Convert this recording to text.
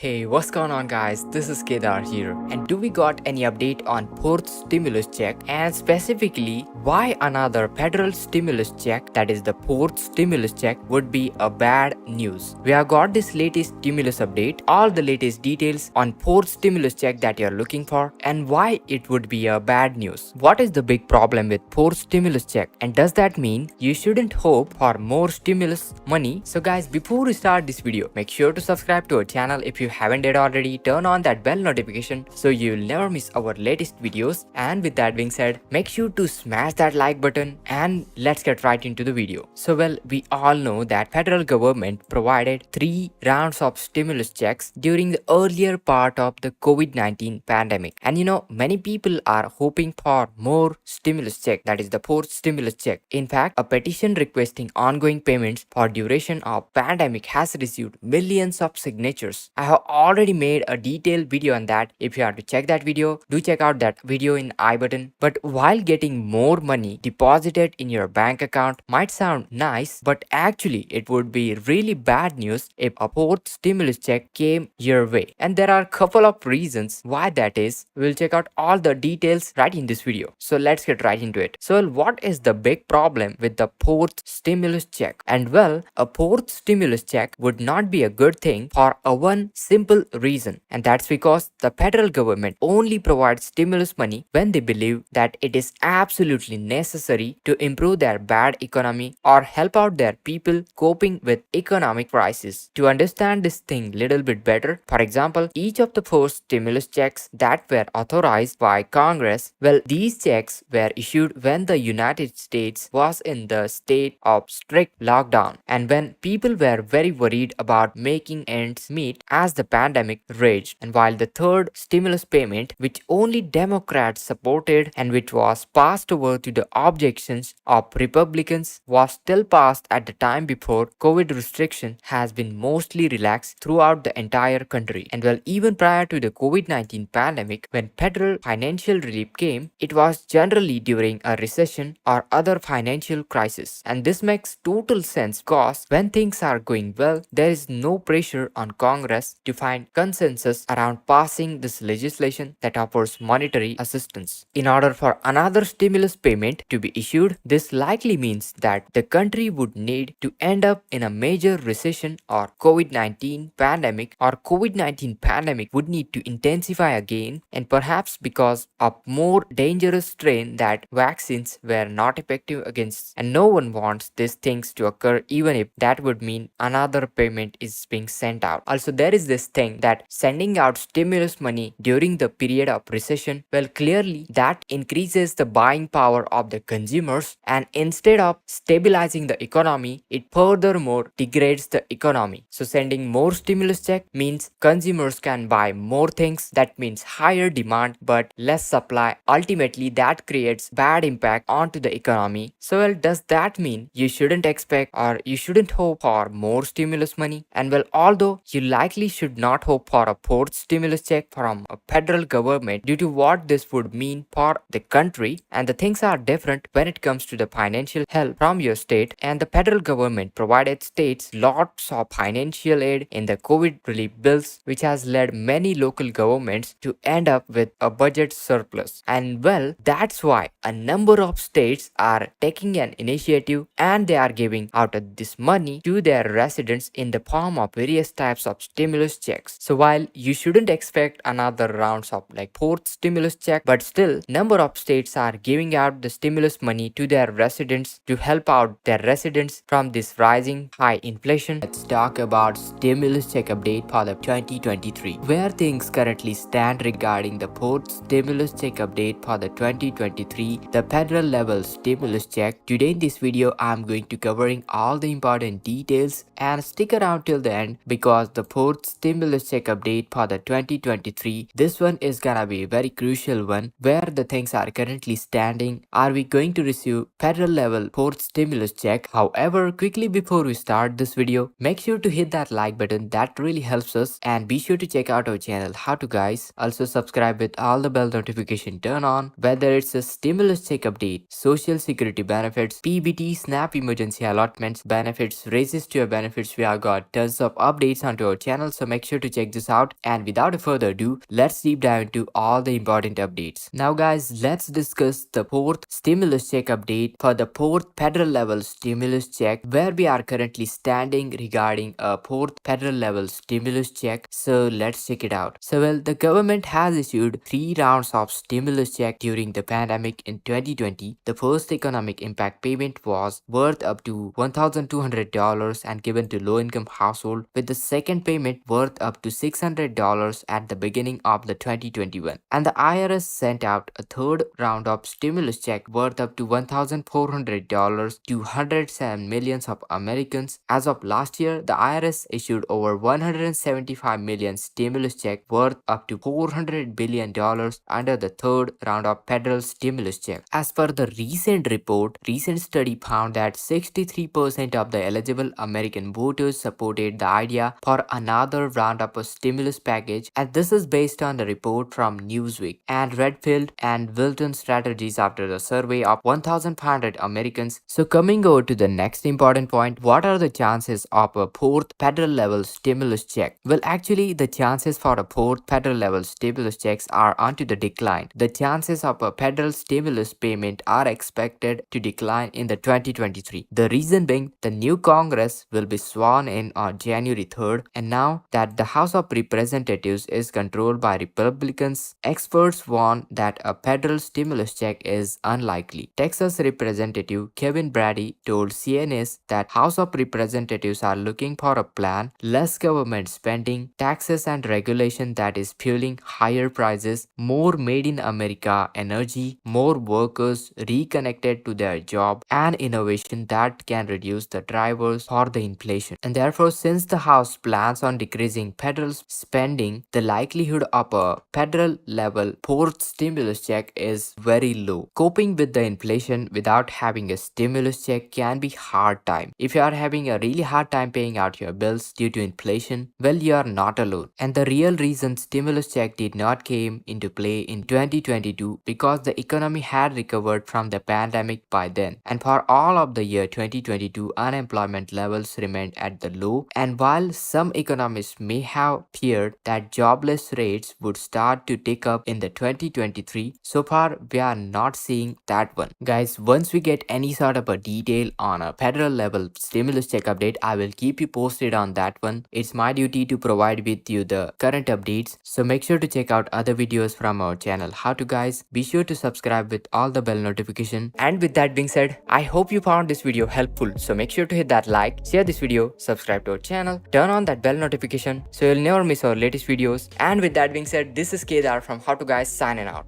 Hey, what's going on guys? This is Kedar here. And do we got any update on fourth stimulus check and specifically why another federal stimulus check, that is the fourth stimulus check, would be a bad news? We have got this latest stimulus update, all the latest details on fourth stimulus check that you're looking for and why it would be a bad news. What is the big problem with fourth stimulus check and does that mean you shouldn't hope for more stimulus money? So guys, before we start this video, make sure to subscribe to our channel if you haven't yet already. Turn on that bell notification so you'll never miss our latest videos, and with that being said, make sure to smash that like button and let's get right into the video. So well, we all know that federal government provided 3 rounds of stimulus checks during the earlier part of the COVID-19 pandemic, and many people are hoping for more stimulus check, that is the fourth stimulus check. In fact, a petition requesting ongoing payments for duration of pandemic has received millions of signatures. I have already made a detailed video on that. If you have to check that video, do check out that video in I button. But while getting more money deposited in your bank account might sound nice, but actually it would be really bad news if a fourth stimulus check came your way. And there are a couple of reasons why that is. We'll check out all the details right in this video. So let's get right into it. So what is the big problem with the fourth stimulus check? And well, a fourth stimulus check would not be a good thing for a one simple reason, and that's because the federal government only provides stimulus money when they believe that it is absolutely necessary to improve their bad economy or help out their people coping with economic crisis. To understand this thing little bit better, for example, each of the four stimulus checks that were authorized by Congress, well, these checks were issued when the United States was in the state of strict lockdown and when people were very worried about making ends meet as the pandemic raged. And while the third stimulus payment, which only Democrats supported and which was passed over to the objections of Republicans, was still passed at the time before COVID restriction has been mostly relaxed throughout the entire country. And well, even prior to the COVID-19 pandemic, when federal financial relief came, it was generally during a recession or other financial crisis. And this makes total sense because when things are going well, there is no pressure on Congress to find consensus around passing this legislation that offers monetary assistance. In order for another stimulus payment to be issued, this likely means that the country would need to end up in a major recession or COVID-19 pandemic, or COVID-19 pandemic would need to intensify again, and perhaps because of more dangerous strain that vaccines were not effective against, and no one wants these things to occur even if that would mean another payment is being sent out. Also, there is this thing that sending out stimulus money during the period of recession, well, clearly that increases the buying power of the consumers, and instead of stabilizing the economy, it furthermore degrades the economy. So sending more stimulus check means consumers can buy more things, that means higher demand but less supply. Ultimately, that creates bad impact onto the economy. So well, does that mean you shouldn't expect or you shouldn't hope for more stimulus money? And well, although you likely should not hope for a fourth stimulus check from a federal government due to what this would mean for the country, and the things are different when it comes to the financial help from your state, and the federal government provided states lots of financial aid in the COVID relief bills, which has led many local governments to end up with a budget surplus. And well, that's why a number of states are taking an initiative and they are giving out this money to their residents in the form of various types of stimulus checks. So while you shouldn't expect another rounds of like fourth stimulus check, but still number of states are giving out the stimulus money to their residents to help out their residents from this rising high inflation. Let's talk about stimulus check update for the 2023. Where things currently stand regarding the fourth stimulus check update for the 2023, the federal level stimulus check. Today in this video, I'm going to covering all the important details, and stick around till the end because the fourth stimulus check update for the 2023, this one is gonna be a very crucial one where the things are currently standing. Are we going to receive federal level fourth stimulus check? However, quickly before we start this video, make sure to hit that like button, that really helps us, and be sure to check out our channel How To Guys. Also subscribe with all the bell notification turn on, whether it's a stimulus check update, social security benefits, PBT, SNAP emergency allotments, benefits, raises to your benefits. We have got tons of updates onto our channel, so make sure to check this out. And without further ado, let's deep dive into all the important updates. Now guys, let's discuss the fourth stimulus check update for the fourth federal level stimulus check, where we are currently standing regarding a fourth federal level stimulus check. So let's check it out. So well, the government has issued 3 rounds of stimulus check during the pandemic in 2020. The first economic impact payment was worth up to $1,200 and given to low-income household, with the second payment worth up to $600 at the beginning of the 2021. And the IRS sent out a third round of stimulus check worth up to $1,400 to hundreds and millions of Americans. As of last year, the IRS issued over 175 million stimulus check worth up to $400 billion under the third round of federal stimulus check. As per the recent study found that 63% of the eligible American voters supported the idea for another round of a stimulus package, and this is based on the report from Newsweek and Redfield and Wilton Strategies after the survey of 1,500 Americans. So coming over to the next important point, what are the chances of a fourth federal level stimulus check? Well, actually the chances for a fourth federal level stimulus checks are onto the decline. The chances of a federal stimulus payment are expected to decline in the 2023. The reason being, the new Congress will be sworn in on January 3rd, and now that the House of Representatives is controlled by Republicans, experts warn that a federal stimulus check is unlikely. Texas Representative Kevin Brady told CNS that House of Representatives are looking for a plan, less government spending, taxes and regulation that is fueling higher prices, more made in America energy, more workers reconnected to their job, and innovation that can reduce the drivers for the inflation. And therefore, since the House plans on decreasing federal spending, the likelihood of a federal level fourth stimulus check is very low. Coping with the inflation without having a stimulus check can be hard time. If you are having a really hard time paying out your bills due to inflation, well, you are not alone. And the real reason stimulus check did not came into play in 2022 because the economy had recovered from the pandemic by then. And for all of the year 2022, unemployment levels remained at the low. And while some economists may have feared that jobless rates would start to tick up in the 2023, so far we are not seeing that one. Guys, once we get any sort of a detail on a federal level stimulus check update, I will keep you posted on that one. It's my duty to provide with you the current updates, so make sure to check out other videos from our channel. How to guys, be sure to subscribe with all the bell notification. And with that being said, I hope you found this video helpful, so make sure to hit that like, share this video, subscribe to our channel, turn on that bell notification so you'll never miss our latest videos. And with that being said, this is Kedar from How to Guys signing out.